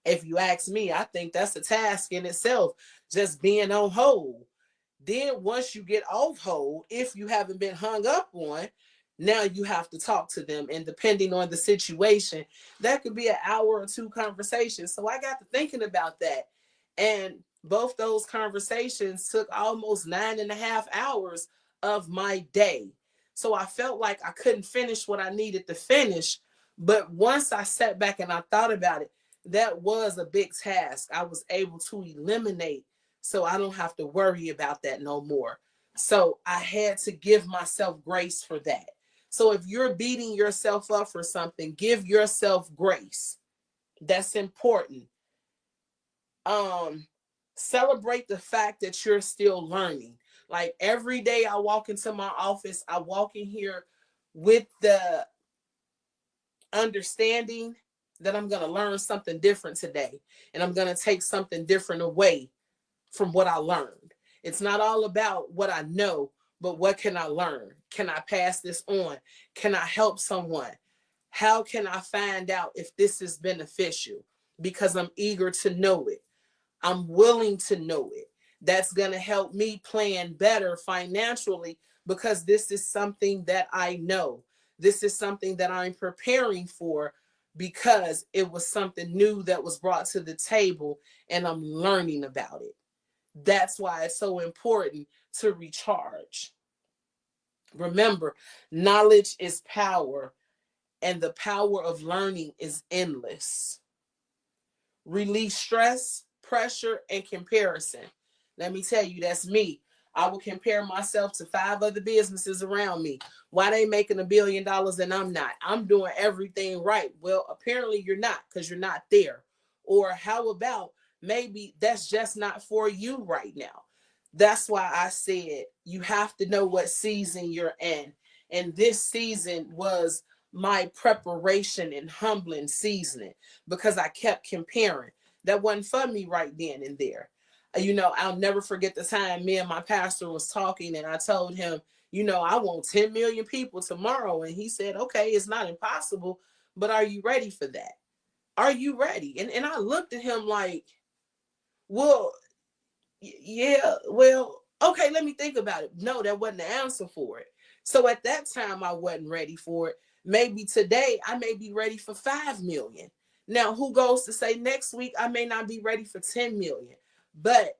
if you ask me, I think that's a task in itself, just being on hold. Then once you get off hold, if you haven't been hung up on, now you have to talk to them. And depending on the situation, that could be an hour or 2 conversation. So I got to thinking about that. And both those conversations took almost 9.5 hours of my day. So I felt like I couldn't finish what I needed to finish But once I sat back and I thought about it, that was a big task. I was able to eliminate, so I don't have to worry about that no more. So I had to give myself grace for that. So if you're beating yourself up for something, give yourself grace. That's important. um Celebrate the fact that you're still learning. Like every day I walk into my office, I walk in here with the understanding that I'm going to learn something different today, and I'm going to take something different away from what I learned. It's not all about what I know, but what can I learn? Can I pass this on? Can I help someone? How can I find out if this is beneficial? Because I'm eager to know it. I'm willing to know it. That's going to help me plan better financially, because this is something that I know. This is something that I'm preparing for, because it was something new that was brought to the table and I'm learning about it. That's why it's so important to recharge. Remember, knowledge is power, and the power of learning is endless. Release stress, pressure, and comparison. Let me tell you, that's me. I will compare myself to 5 other businesses around me. Why they making $1 billion and I'm not? I'm doing everything right. Well, apparently you're not, because you're not there. Or how about maybe that's just not for you right now? That's why I said you have to know what season you're in. And this season was my preparation and humbling seasoning, because I kept comparing. That wasn't for me right then and there. I'll never forget the time me and my pastor was talking, and I told him, I want 10 million people tomorrow. And he said, okay, it's not impossible, but are you ready for that? Are you ready? And I looked at him like, well, yeah, well, okay, let me think about it. No, that wasn't the answer for it. So at that time, I wasn't ready for it. Maybe today I may be ready for 5 million. Now, who goes to say next week I may not be ready for 10 million? But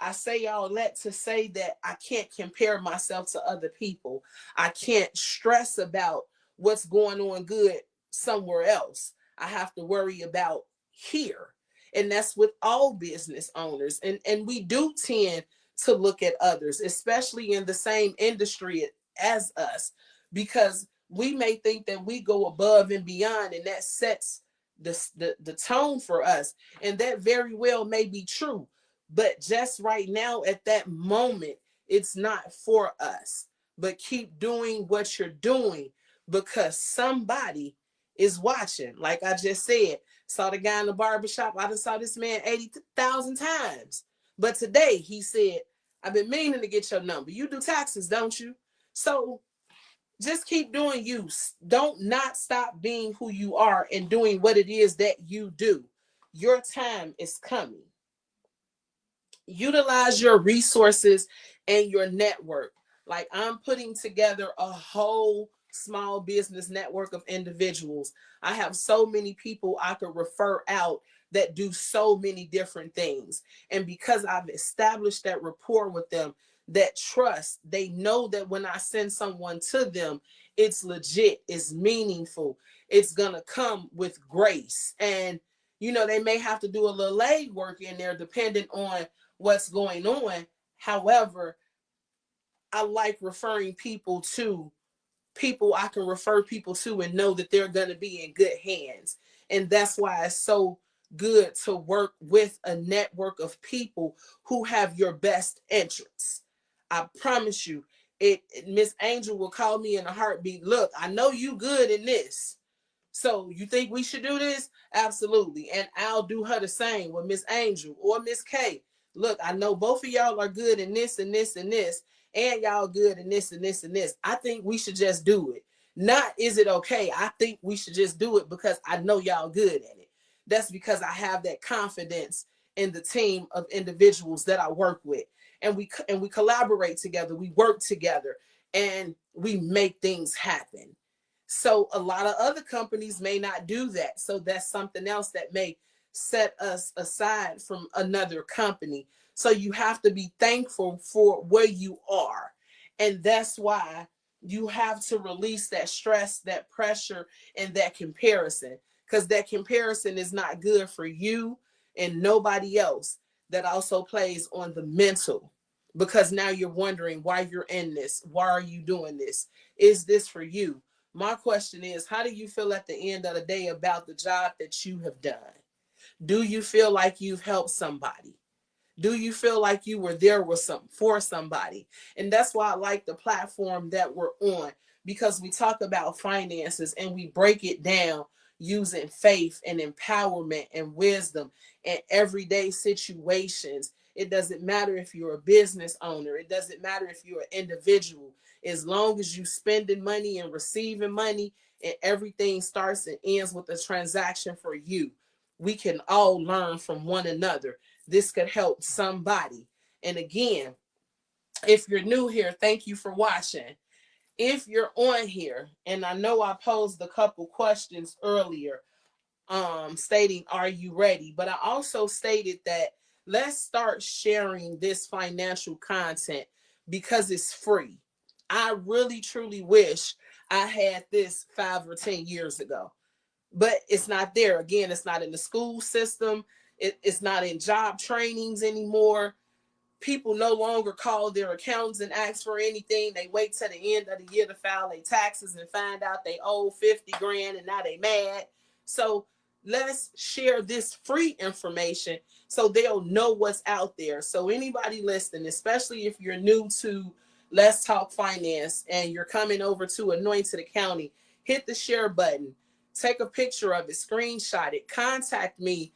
I say all that to say that I can't compare myself to other people. I can't stress about what's going on good somewhere else. I have to worry about here. And that's with all business owners. And we do tend to look at others, especially in the same industry as us, because we may think that we go above and beyond, and that sets the tone for us. And that very well may be true, but just right now, at that moment, it's not for us. But keep doing what you're doing, because somebody is watching. Like I just said, saw the guy in the barbershop. I just saw this man 80,000 times. But today he said, I've been meaning to get your number. You do taxes, don't you? So just keep doing you. Don't not stop being who you are and doing what it is that you do. Your time is coming. Utilize your resources and your network. Like I'm putting together a whole small business network of individuals. I have so many people I could refer out that do so many different things. And because I've established that rapport with them, that trust, they know that when I send someone to them, it's legit, it's meaningful, it's going to come with grace. And, they may have to do a little leg work in there depending on what's going on. However, I like referring people I can refer people to and know that they're going to be in good hands. And that's why it's so good to work with a network of people who have your best interests. I promise you, Miss Angel will call me in a heartbeat. Look, I know you good in this. So you think we should do this? Absolutely. And I'll do her the same with Miss Angel or Miss K. Look, I know both of y'all are good in this and this and this, and y'all good in this and this and this. I think we should just do it. Not is it okay? I think we should just do it because I know y'all good at it. That's because I have that confidence in the team of individuals that I work with. And we collaborate together, we work together, and we make things happen. So a lot of other companies may not do that. So that's something else that may set us aside from another company. So you have to be thankful for where you are. And that's why You have to release that stress, that pressure, and that comparison, because that comparison is not good for you and nobody else. That also plays on the mental, because now you're wondering why you're in this. Why are you doing this? Is this for you? My question is, how do you feel at the end of the day about the job that you have done? Do you feel like you've helped somebody? Do you feel like you were there with for somebody? And that's why I like the platform that we're on, because we talk about finances and we break it down using faith and empowerment and wisdom and everyday situations. It doesn't matter if you're a business owner, it doesn't matter if you're an individual. As long as you spending money and receiving money, and everything starts and ends with a transaction for you, we can all learn from one another. This could help somebody. And again, if you're new here, thank you for watching. If you're on here, and I know I posed a couple questions earlier, stating, are you ready? But I also stated that let's start sharing this financial content because it's free. I really truly wish I had this 5 or 10 years ago, but it's not there. Again, it's not in the school system. It's not in job trainings anymore. People no longer call their accountants and ask for anything. They wait till the end of the year to file their taxes and find out they owe 50 grand and now they mad. So let's share this free information so they'll know what's out there. So anybody listening, especially if you're new to Let's Talk Finance and you're coming over to Anointed Accounting, hit the share button, take a picture of it, screenshot it, contact me.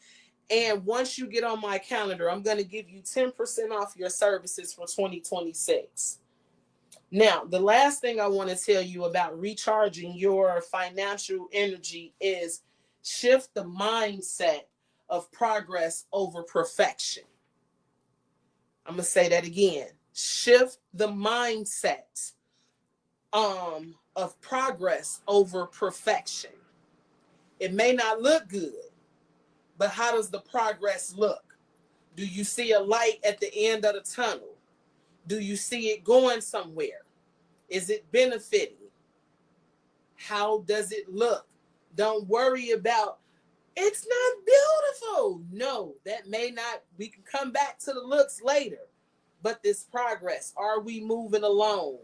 And once you get on my calendar, I'm going to give you 10% off your services for 2026. Now, the last thing I want to tell you about recharging your financial energy is shift the mindset of progress over perfection. I'm going to say that again. Shift the mindset of progress over perfection. It may not look good, but how does the progress look? Do you see a light at the end of the tunnel? Do you see it going somewhere? Is it benefiting? How does it look? Don't worry about, it's not beautiful. No, that may not, we can come back to the looks later. But this progress, are we moving along?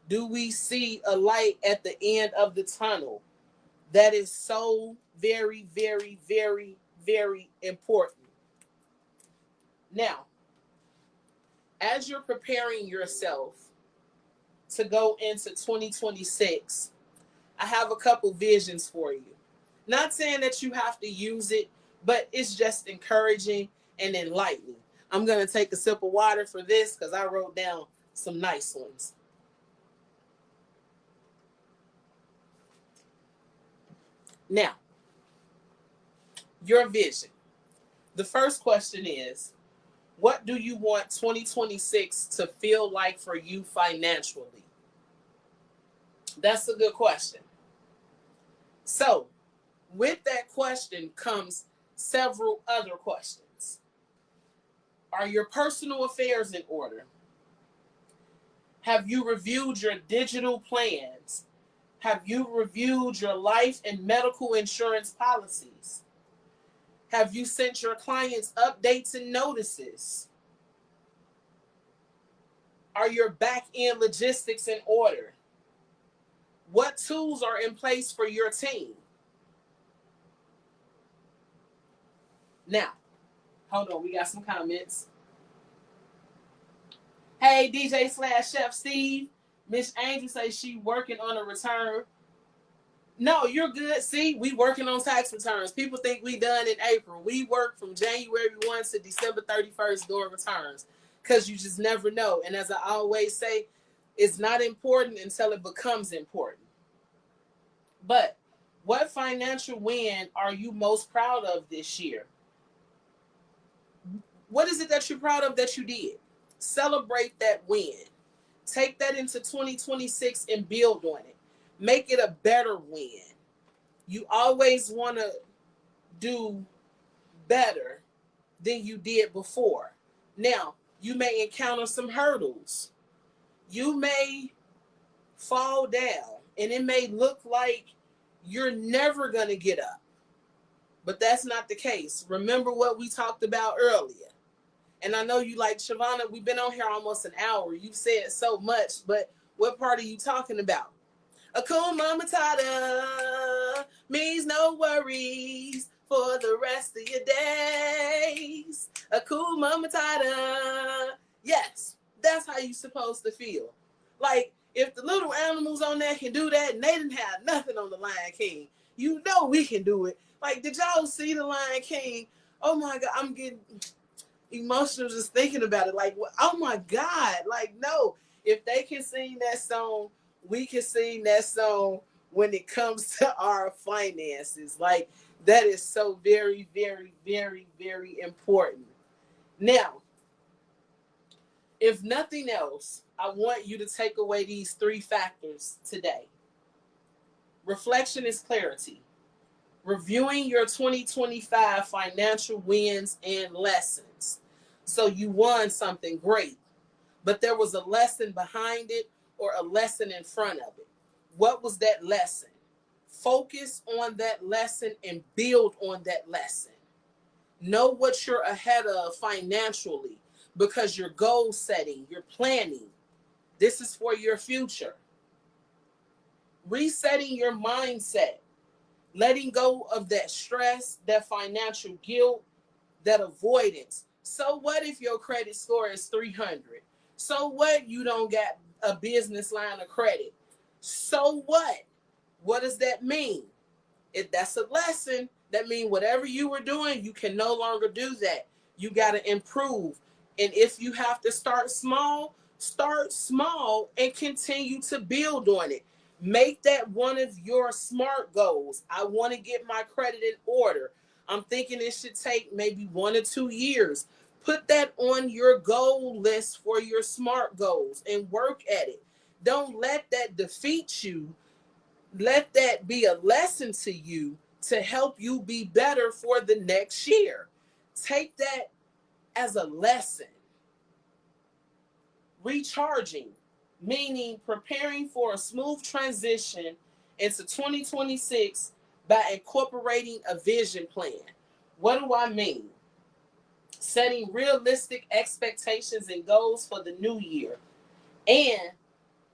Do we see a light at the end of the tunnel? That is so very, very, very, very important. Now, as you're preparing yourself to go into 2026, I have a couple visions for you. Not saying that you have to use it, but it's just encouraging and enlightening. I'm going to take a sip of water for this because I wrote down some nice ones. Now, your vision. The first question is, what do you want 2026 to feel like for you financially? That's a good question. So, with that question comes several other questions. Are your personal affairs in order? Have you reviewed your digital plans? Have you reviewed your life and medical insurance policies? Have you sent your clients updates and notices? Are your back-end logistics in order? What tools are in place for your team? Now, hold on, we got some comments. Hey, DJ / Chef Steve. Miss Angel says she working on a return. No, you're good. See, we working on tax returns. People think we done in April. We work from January 1 to December 31st doing returns, because you just never know. And as I always say, it's not important until it becomes important. But what financial win are you most proud of this year? What is it that you're proud of that you did? Celebrate that win. Take that into 2026 and build on it. Make it a better win. You always want to do better than you did before. Now, you may encounter some hurdles. You may fall down, and it may look like you're never going to get up. But that's not the case. Remember what we talked about earlier. And I know you like, Shavonna, we've been on here almost an hour. You've said so much, but what part are you talking about? Hakuna Matata means no worries for the rest of your days. Hakuna Matata. Yes, that's how you're supposed to feel. Like, if the little animals on there can do that and they didn't have nothing on the Lion King, you know we can do it. Like, did y'all see the Lion King? Oh my God, I'm getting emotional just thinking about it. Like, oh my God, like, no, if they can sing that song, we can sing that song when it comes to our finances. Like, that is so very, very, very, very important. Now, if nothing else, I want you to take away these 3 factors today. Reflection is clarity. Reviewing your 2025 financial wins and lessons. So you won something great, but there was a lesson behind it or a lesson in front of it. What was that lesson? Focus on that lesson and build on that lesson. Know what you're ahead of financially, because you're goal setting, you're planning. This is for your future. Resetting your mindset. Letting go of that stress, that financial guilt, that avoidance. So what if your credit score is 300? So what you don't get a business line of credit? So what? What does that mean? If that's a lesson, that means whatever you were doing, you can no longer do that. You got to improve. And if you have to start small and continue to build on it. Make that one of your SMART goals. I want to get my credit in order. I'm thinking it should take maybe 1 or 2 years. Put that on your goal list for your SMART goals and work at it. Don't let that defeat you. Let that be a lesson to you to help you be better for the next year. Take that as a lesson. Recharging, meaning preparing for a smooth transition into 2026 by incorporating a vision plan. What do I mean? Setting realistic expectations and goals for the new year, and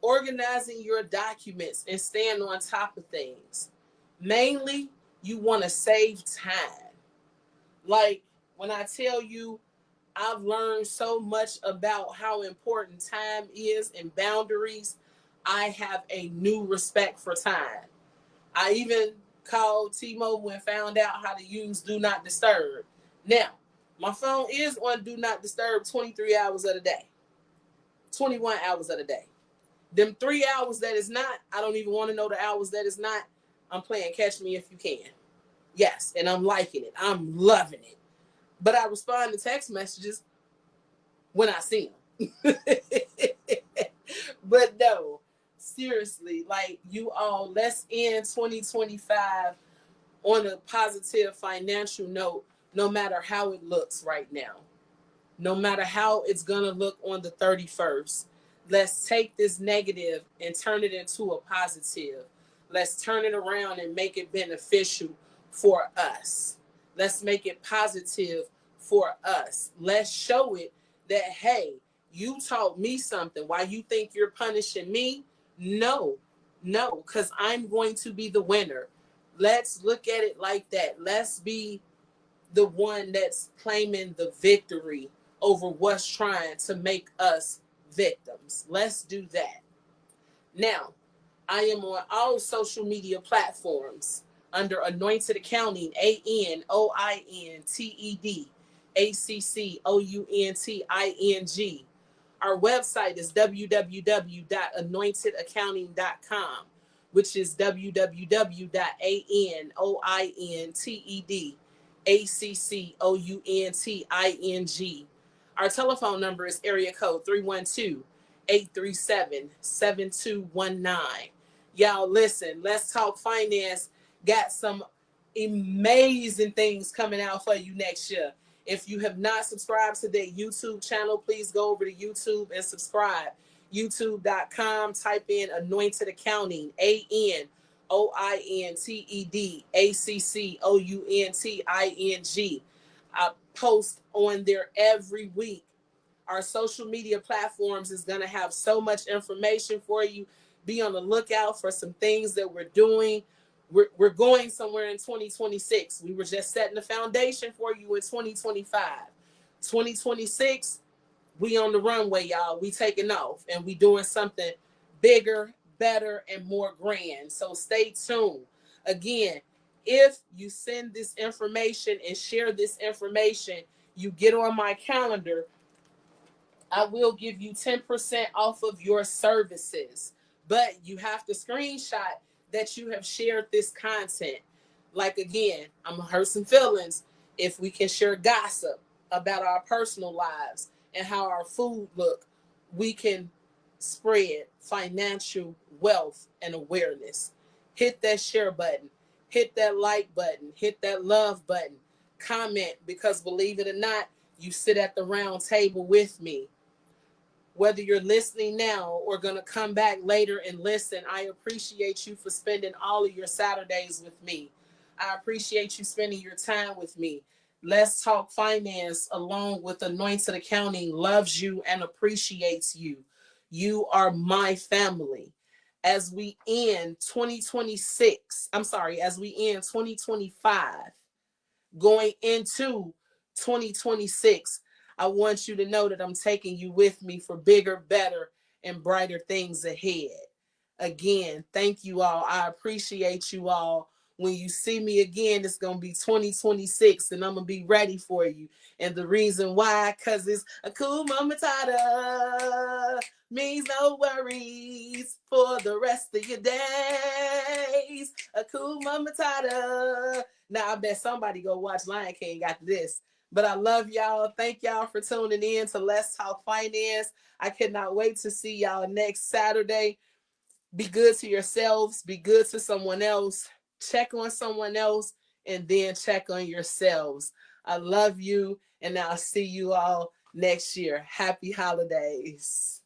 organizing your documents and staying on top of things. Mainly, you want to save time. Like, when I tell you, I've learned so much about how important time is and boundaries. I have a new respect for time. I even called T-Mobile and found out how to use Do Not Disturb. Now, my phone is on Do Not Disturb 23 hours of the day, 21 hours of the day. Them 3 hours that is not, I don't even want to know the hours that is not. I'm playing Catch Me If You Can. Yes, and I'm liking it. I'm loving it. But I respond to text messages when I see them. But no, seriously, like, you all, let's end 2025 on a positive financial note, no matter how it looks right now. No matter how it's going to look on the 31st. Let's take this negative and turn it into a positive. Let's turn it around and make it beneficial for us. Let's make it positive for us. Let's show it that, hey, you taught me something. Why you think you're punishing me? No, because I'm going to be the winner. Let's look at it like that. Let's be the one that's claiming the victory over what's trying to make us victims. Let's do that. Now, I am on all social media platforms under Anointed Accounting, ANOINTED, ACCOUNTING. Our website is www.anointedaccounting.com, which is www.anointedaccounting. Our telephone number is area code 312-837-7219. Y'all, listen, Let's Talk Finance got some amazing things coming out for you next year. If you have not subscribed to their YouTube channel, please go over to YouTube and subscribe. YouTube.com, type in Anointed Accounting, ANOINTEDACCOUNTING. I post on there every week. Our social media platforms is going to have so much information for you. Be on the lookout for some things that we're doing. We're going somewhere in 2026. We were just setting the foundation for you in 2025. 2026, we on the runway, y'all. We taking off and we doing something bigger, better, and more grand. So stay tuned. Again, if you send this information and share this information, you get on my calendar, I will give you 10% off of your services. But you have to screenshot that you have shared this content. Like, again, I'm going to hurt some feelings if we can share gossip about our personal lives and how our food look. We can spread financial wealth and awareness. Hit that share button. Hit that like button. Hit that love button. Comment, because believe it or not, you sit at the round table with me. Whether you're listening now or going to come back later and listen, I appreciate you for spending all of your Saturdays with me. I appreciate you spending your time with me. Let's Talk Finance, along with Anointed Accounting, loves you and appreciates you. You are my family. As we end 2025, going into 2026, I want you to know that I'm taking you with me for bigger, better, and brighter things ahead. Again, thank you all. I appreciate you all. When you see me again, it's going to be 2026, and I'm going to be ready for you. And the reason why, because it's Hakuna Matata, means no worries for the rest of your days. Hakuna Matata. Now, I bet somebody go watch Lion King after this. But I love y'all. Thank y'all for tuning in to Let's Talk Finance. I cannot wait to see y'all next Saturday. Be good to yourselves. Be good to someone else. Check on someone else, and then check on yourselves. I love you, and I'll see you all next year. Happy holidays.